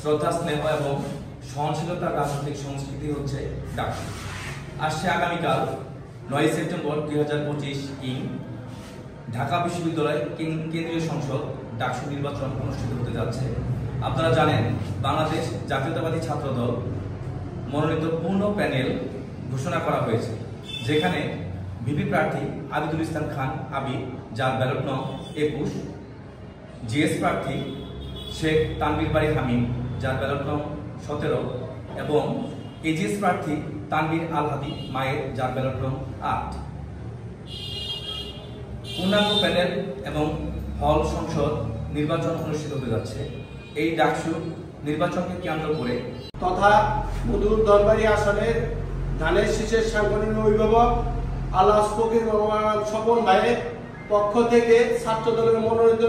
শ্রদ্ধা, স্নেহ এবং সহনশীলতার রাজনৈতিক সংস্কৃতি হচ্ছে ডাকসু। আসছে আগামীকাল 9 সেপ্টেম্বর 2025 ইং ঢাকা বিশ্ববিদ্যালয় কেন্দ্রীয় সংসদ ডাকসু নির্বাচন অনুষ্ঠিত হতে যাচ্ছে। আপনারা জানেন, বাংলাদেশ জাতীয়তাবাদী ছাত্রদল মনোনীত পূর্ণ প্যানেল ঘোষণা করা হয়েছে, যেখানে ভিপি প্রার্থী আবিদুল ইসলাম খান আবিদ, যার ব্যালট নং 21, জিএস প্রার্থী শেখ তানভীর বারী হামিদ, যার ব্যালট নং 17, এবং এজিএস প্রার্থী তানভীর আল হাদি মায়ের, যার ব্যালট নং 8। পূর্ণাঙ্গ প্যানেল এবং হল সংসদ নির্বাচন অনুষ্ঠিত হতে যাচ্ছে। এই ডাকসু নির্বাচনকে কেন্দ্র করে তথা মধুর দরবারি আসনের ধানের শীষের সাংগঠনিক অভিভাবক আল্লাহ ফকির স্বপন ভাইয়ের পক্ষ থেকে ছাত্র দলের মনোনীত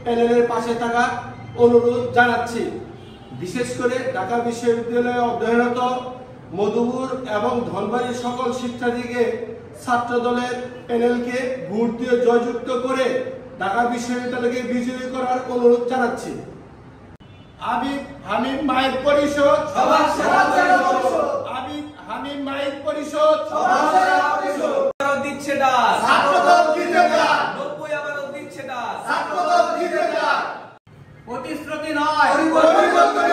প্যানেলের পাশে থাকার অনুরোধ জানাচ্ছি। বিশেষ করে ঢাকা বিশ্ববিদ্যালয়ে অধ্যয়নরত মধুপুর এবং ধনবাড়ির সকল শিক্ষার্থীকে ছাত্র দলের প্যানেলকে ভোট দিয়ে জয়যুক্ত করে ঢাকা বিশ্ববিদ্যালয়কে বিজয়ী করার অনুরোধ জানাচ্ছি। আবিদ হামিদ মায়ের পরিষদ আবিদ হামিদ মায়ের পরিষদ দিচ্ছে ডাক, ছাত্রদল দিচ্ছে ডাক, 90 আবারও দিচ্ছে ডাক, ছাত্রদল দিচ্ছে ডাক। প্রতিশ্রুতি নয়, পরিবর্তন